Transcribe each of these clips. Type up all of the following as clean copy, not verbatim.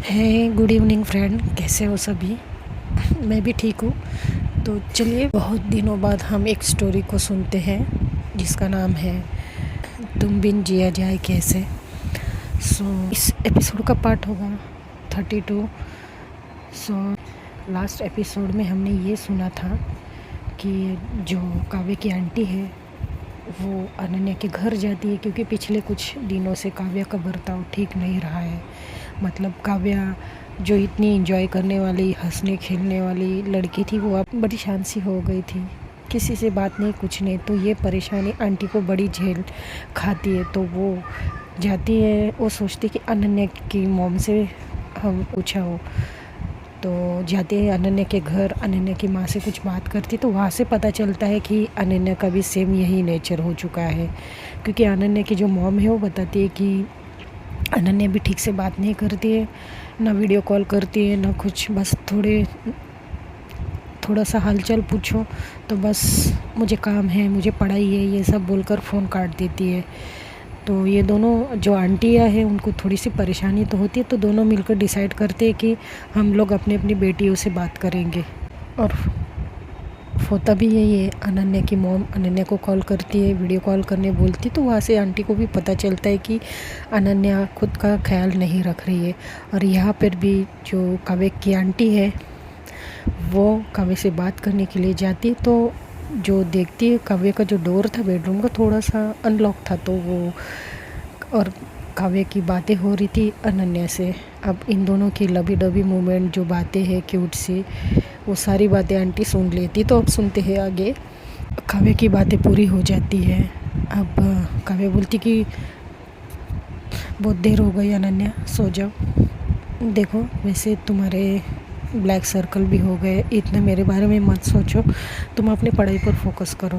है good evening friend, कैसे हो सभी। मैं भी ठीक हूँ। तो चलिए, बहुत दिनों बाद हम एक स्टोरी को सुनते हैं जिसका नाम है तुम बिन जिया जाए कैसे। इस एपिसोड का पार्ट होगा 32। लास्ट एपिसोड में हमने ये सुना था कि जो काव्य की आंटी है वो अनन्या के घर जाती है, क्योंकि पिछले कुछ दिनों से काव्या का बर्ताव ठीक नहीं रहा है। मतलब काव्या जो इतनी एंजॉय करने वाली, हंसने खेलने वाली लड़की थी, वो अब बड़ी शांत सी हो गई थी। किसी से बात नहीं, कुछ नहीं। तो ये परेशानी आंटी को बड़ी झेल खाती है। तो वो जाती है, वो सोचती कि अनन्या की मॉम से हम पूछा हो। तो जाते हैं अनन्या के घर, अनन्या की माँ से कुछ बात करती, तो वहाँ से पता चलता है कि अनन्या का भी सेम यही नेचर हो चुका है। क्योंकि अनन्या की जो मॉम है वो बताती है कि अनन्या भी ठीक से बात नहीं करती है, ना वीडियो कॉल करती है, ना कुछ। बस थोड़ा सा हालचाल पूछो तो बस मुझे काम है, मुझे पढ़ाई है, ये सब बोलकर फ़ोन काट देती है। तो ये दोनों जो आंटियाँ हैं उनको थोड़ी सी परेशानी तो होती है। तो दोनों मिलकर डिसाइड करते हैं कि हम लोग अपनी अपनी बेटियों से बात करेंगे। और होता भी यही है। अनन्या की मॉम अनन्या को कॉल करती है, वीडियो कॉल करने बोलती, तो वहाँ से आंटी को भी पता चलता है कि अनन्या खुद का ख्याल नहीं रख रही है। और यहाँ पर भी जो काव्य की आंटी है वो काव्य से बात करने के लिए जाती है। तो जो देखती है, काव्य का जो डोर था बेडरूम का थोड़ा सा अनलॉक था, तो वो और काव्य की बातें हो रही थी अनन्या से। अब इन दोनों की लबी डबी मूवमेंट, जो बातें हैं क्यूट सी, वो सारी बातें आंटी सुन लेती। तो अब सुनते हैं आगे। काव्य की बातें पूरी हो जाती है। अब काव्य बोलती कि बहुत देर हो गई अनन्या, सो जाओ। देखो, वैसे तुम्हारे ब्लैक सर्कल भी हो गए, इतना मेरे बारे में मत सोचो, तुम अपनी पढ़ाई पर फोकस करो।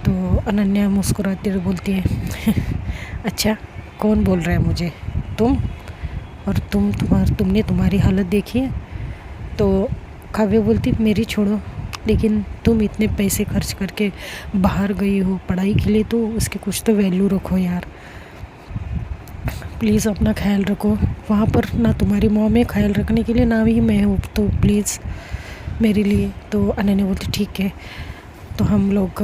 तो अनन्या मुस्कुराती हुई बोलती है अच्छा, कौन बोल रहा है मुझे? तुम? और तुमने तुम्हारी हालत देखी है? तो काव्य बोलती, मेरी छोड़ो, लेकिन तुम इतने पैसे खर्च करके बाहर गई हो पढ़ाई के लिए, तो उसकी कुछ तो वैल्यू रखो यार। प्लीज़ अपना ख्याल रखो। वहाँ पर ना तुम्हारी मॉम है ख्याल रखने के लिए, ना ही मैं हूँ, तो प्लीज़ मेरे लिए। तो अनन्या बोलती ठीक है, तो हम लोग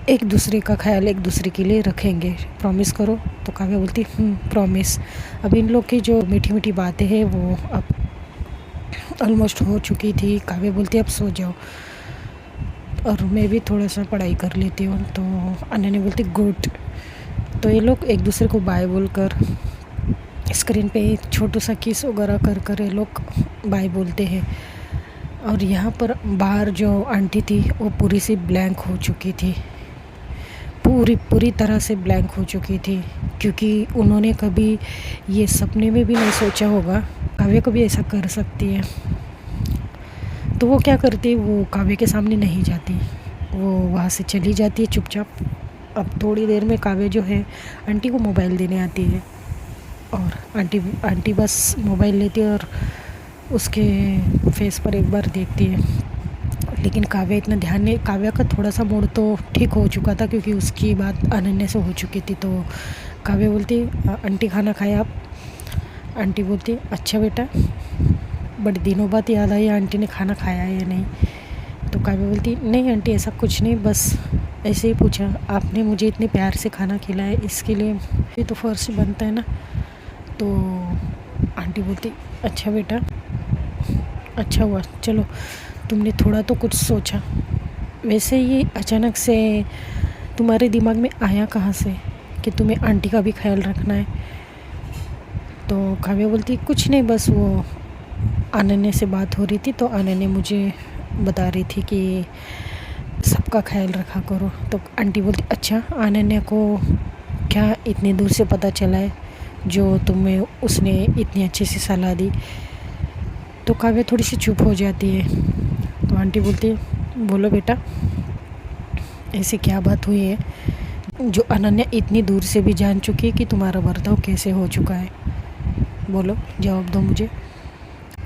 एक दूसरे का ख्याल एक दूसरे के लिए रखेंगे, प्रॉमिस करो। तो काव्या बोलती प्रॉमिस। अब इन लोग की जो मीठी मीठी बातें हैं वो अब ऑलमोस्ट हो चुकी थी। काव्या बोलती अब सो जाओ और मैं भी थोड़ा सा पढ़ाई कर लेती हूँ। तो अनन्या बोलती गुड। तो ये लोग एक दूसरे को बाय बोलकर स्क्रीन पे एक छोटा सा किस वगैरह कर कर ये लोग बाय बोलते हैं। और यहाँ पर बाहर जो आंटी थी वो पूरी सी ब्लैंक हो चुकी थी, पूरी तरह से ब्लैंक हो चुकी थी। क्योंकि उन्होंने कभी ये सपने में भी नहीं सोचा होगा काव्य को भी ऐसा कर सकती है। तो वो क्या करती, वो काव्य के सामने नहीं जाती, वो वहाँ से चली जाती है चुपचाप। अब थोड़ी देर में काव्य जो है आंटी को मोबाइल देने आती है, और आंटी बस मोबाइल लेती है और उसके फेस पर एक बार देखती है। लेकिन काव्य इतना ध्यान नहीं, काव्य का थोड़ा सा मूड तो ठीक हो चुका था क्योंकि उसकी बात अनन्या से हो चुकी थी। तो काव्य बोलती आंटी खाना खाया आप? आंटी बोलती अच्छा बेटा, बड़े दिनों बाद याद आई आंटी ने खाना खाया है या नहीं। तो काव्य बोलती नहीं आंटी, ऐसा कुछ नहीं, बस ऐसे ही पूछा, आपने मुझे इतने प्यार से खाना खिलाया, इसके लिए ये तो फ़र्ज बनता है ना। तो आंटी बोलती अच्छा बेटा, अच्छा हुआ, चलो तुमने थोड़ा तो कुछ सोचा। वैसे ये अचानक से तुम्हारे दिमाग में आया कहाँ से कि तुम्हें आंटी का भी ख्याल रखना है? तो काव्य बोलती कुछ नहीं, बस वो अनन्या से बात हो रही थी, तो अनन्या मुझे बता रही थी कि सबका ख्याल रखा करो। तो आंटी बोलती अच्छा, अनन्या को क्या इतनी दूर से पता चला है जो तुम्हें उसने इतनी अच्छी सी सलाह दी? तो काव्य थोड़ी सी चुप हो जाती है। तो आंटी बोलती है बोलो बेटा, ऐसी क्या बात हुई है जो अनन्या इतनी दूर से भी जान चुकी है कि तुम्हारा बर्ताव कैसे हो चुका है? बोलो, जवाब दो मुझे।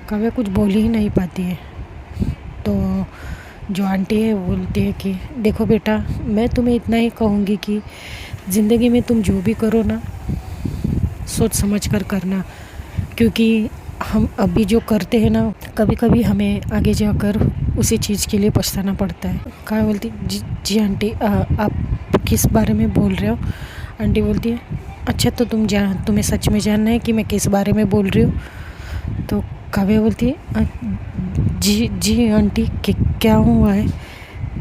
काव्य कुछ बोल ही नहीं पाती है। तो जो आंटी है वो बोलती है कि देखो बेटा, मैं तुम्हें इतना ही कहूँगी कि ज़िंदगी में तुम जो भी करो ना, सोच समझ कर करना, क्योंकि हम अभी जो करते हैं ना, कभी कभी हमें आगे जाकर उसी चीज़ के लिए पछताना पड़ता है। क्या बोलती, जी आंटी, आप किस बारे में बोल रहे हो? आंटी बोलती है, अच्छा तो तुम्हें सच में जानना है कि मैं किस बारे में बोल रही हूँ? तो काव्या बोलती है, जी जी आंटी, क्या हुआ है?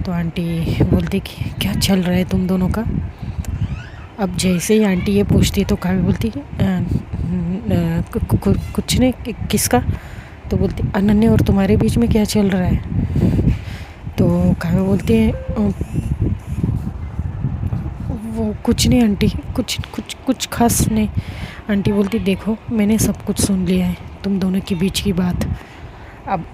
तो आंटी बोलती कि क्या चल रहा है तुम दोनों का? अब जैसे ही आंटी ये पूछती है तो काव्या बोलती है, कुछ नहीं, किसका? तो बोलती, अनन्या और तुम्हारे बीच में क्या चल रहा है? तो काव्या बोलती है, वो कुछ नहीं आंटी, कुछ खास नहीं। आंटी बोलती, देखो मैंने सब कुछ सुन लिया है तुम दोनों के बीच की बात। अब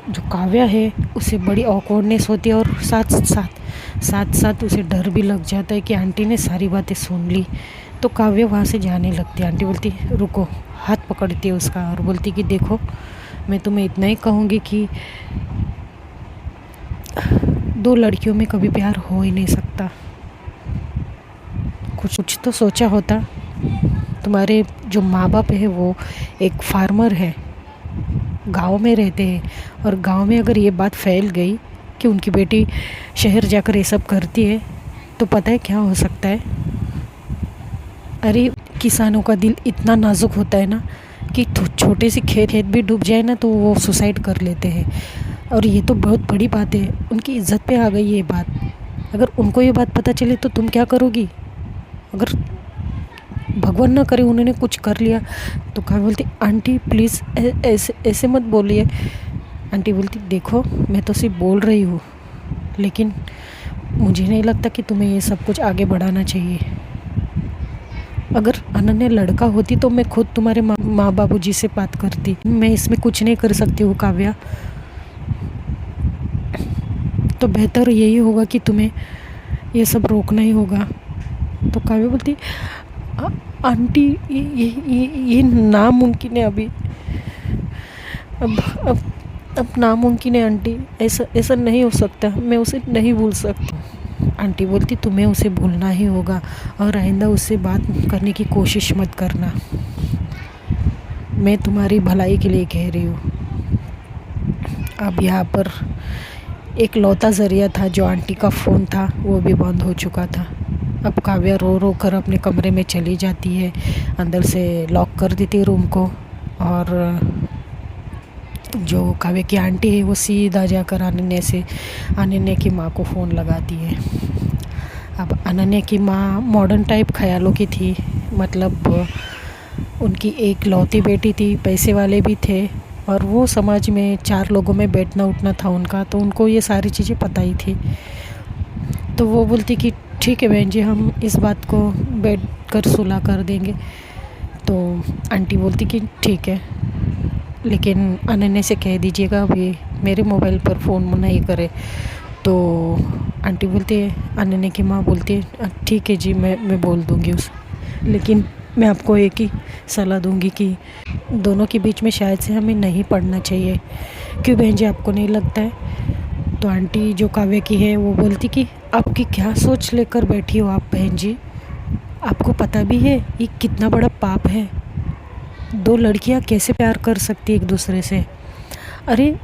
जो काव्या है उसे बड़ी ऑकवर्डनेस होती है और साथ साथ उसे डर भी लग जाता है कि आंटी ने सारी बातें सुन ली। तो काव्या वहाँ से जाने लगती है। आंटी बोलती, रुको, हाथ पकड़ती है उसका और बोलती कि देखो, मैं तुम्हें इतना ही कहूँगी कि दो लड़कियों में कभी प्यार हो ही नहीं सकता। कुछ तो सोचा होता। तुम्हारे जो माँ बाप है वो एक फार्मर है, गांव में रहते हैं, और गांव में अगर ये बात फैल गई कि उनकी बेटी शहर जाकर ये सब करती है तो पता है क्या हो सकता है? अरे किसानों का दिल इतना नाजुक होता है ना कि छोटे से खेत भी डूब जाए ना तो वो सुसाइड कर लेते हैं। और ये तो बहुत बड़ी बात है, उनकी इज्जत पे आ गई ये बात। अगर उनको ये बात पता चले तो तुम क्या करोगी? अगर भगवान ना करे उन्होंने कुछ कर लिया तो क्या बोलती, आंटी प्लीज़ ऐसे मत बोलिए। आंटी बोलती, देखो मैं तो सिर्फ बोल रही हूँ, लेकिन मुझे नहीं लगता कि तुम्हें ये सब कुछ आगे बढ़ाना चाहिए। अगर अनन्या लड़का होती तो मैं खुद तुम्हारे माँ बाबूजी से बात करती। मैं इसमें कुछ नहीं कर सकती हूँ काव्या। तो बेहतर यही होगा कि तुम्हें ये सब रोकना ही होगा। तो काव्या बोलती, आंटी ये नामुमकिन है अभी। अब नामुमकिन है आंटी, ऐसा नहीं हो सकता, मैं उसे नहीं भूल सकती। आंटी बोलती, तुम्हें उसे भूलना ही होगा और आइंदा उससे बात करने की कोशिश मत करना। मैं तुम्हारी भलाई के लिए कह रही हूँ। अब यहाँ पर एक लौता ज़रिया था जो आंटी का फ़ोन था, वो भी बंद हो चुका था। अब काव्या रो रो कर अपने कमरे में चली जाती है, अंदर से लॉक कर देती है रूम को, और जो काव्या की आंटी है वो सीधा जाकर अनन्या की माँ को फ़ोन लगाती है। अब अनन्या की माँ मॉडर्न टाइप ख्यालों की थी, मतलब उनकी एक लौती बेटी थी, पैसे वाले भी थे, और वो समाज में 4 लोगों में बैठना उठना था उनका, तो उनको ये सारी चीज़ें पता ही थी। तो वो बोलती कि ठीक है बहन जी, हम इस बात को बैठ कर सुलह कर देंगे। तो आंटी बोलती कि ठीक है, लेकिन अनन्या से कह दीजिएगा अभी मेरे मोबाइल पर फ़ोन नहीं करे। तो आंटी बोलती है, अनन्या की माँ बोलती है, ठीक है जी, मैं बोल दूँगी लेकिन मैं आपको एक ही सलाह दूँगी कि दोनों के बीच में शायद से हमें नहीं पढ़ना चाहिए। क्यों बहन जी, आपको नहीं लगता है? तो आंटी जो काव्या की है वो बोलती कि आपकी क्या सोच लेकर बैठी हो आप बहन जी? आपको पता भी है ये कितना बड़ा पाप है? 2 लड़कियां कैसे प्यार कर सकती एक दूसरे से? अरे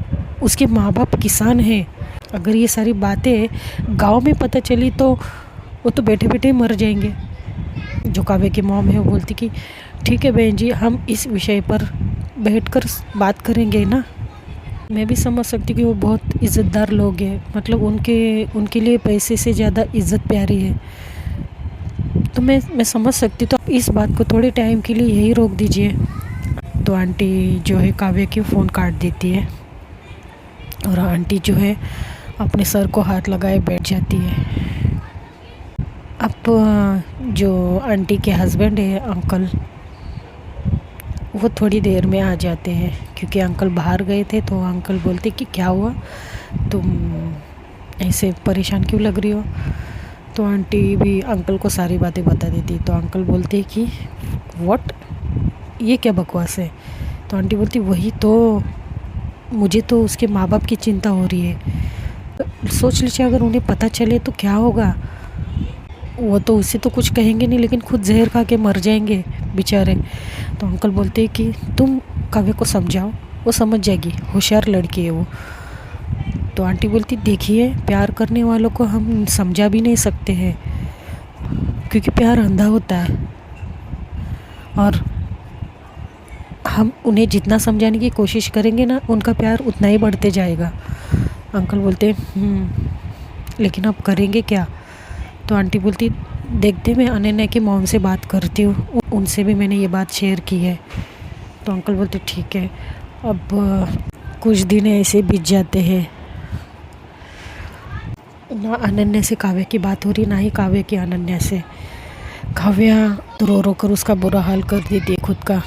उसके माँ बाप किसान हैं, अगर ये सारी बातें गांव में पता चली तो वो तो बैठे बैठे मर जाएंगे। जो काव्या की मॉम है वो बोलती कि ठीक है बहन जी, हम इस विषय पर बैठकर बात करेंगे ना। मैं भी समझ सकती हूँ कि वो बहुत इज़्ज़तदार लोग हैं, मतलब उनके लिए पैसे से ज़्यादा इज़्ज़त प्यारी है। तो मैं समझ सकती हूँ, तो आप इस बात को थोड़े टाइम के लिए यही रोक दीजिए। तो आंटी जो है काव्या की फ़ोन काट देती है, और आंटी जो है अपने सर को हाथ लगाए बैठ जाती है। अब जो आंटी के हस्बैंड है अंकल, वो थोड़ी देर में आ जाते हैं, क्योंकि अंकल बाहर गए थे। तो अंकल बोलते कि क्या हुआ, तुम ऐसे परेशान क्यों लग रही हो? तो आंटी भी अंकल को सारी बातें बता देती। तो अंकल बोलते कि व्हाट, ये क्या बकवास है? तो आंटी बोलती, वही तो, मुझे तो उसके माँ बाप की चिंता हो रही है। सोच लीजिए अगर उन्हें पता चले तो क्या होगा? वो तो उसे तो कुछ कहेंगे नहीं, लेकिन खुद जहर खा के मर जाएंगे बेचारे। तो अंकल बोलते हैं कि तुम काव्य को समझाओ, वो समझ जाएगी, होशियार लड़की है वो। तो आंटी बोलती देखिए, प्यार करने वालों को हम समझा भी नहीं सकते हैं, क्योंकि प्यार अंधा होता है और हम उन्हें जितना समझाने की कोशिश करेंगे ना, उनका प्यार उतना ही बढ़ते जाएगा। अंकल बोलते लेकिन अब करेंगे क्या? तो आंटी बोलती देखते, मैं अनन्या की मॉम से बात करती हूँ, उनसे भी मैंने ये बात शेयर की है। तो अंकल बोलते ठीक है। अब कुछ दिन ऐसे बीत जाते हैं, ना अनन्या से काव्य की बात हो रही, ना ही काव्य की अनन्या से। काव्या तो रो रो कर उसका बुरा हाल कर देती है खुद का।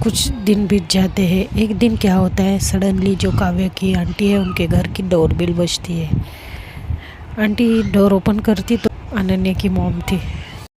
कुछ दिन बीत जाते हैं। एक दिन क्या होता है, सडनली जो काव्य की आंटी है उनके घर की डोरबेल बजती है। आंटी डोर ओपन करती तो अनन्या की मॉम थी।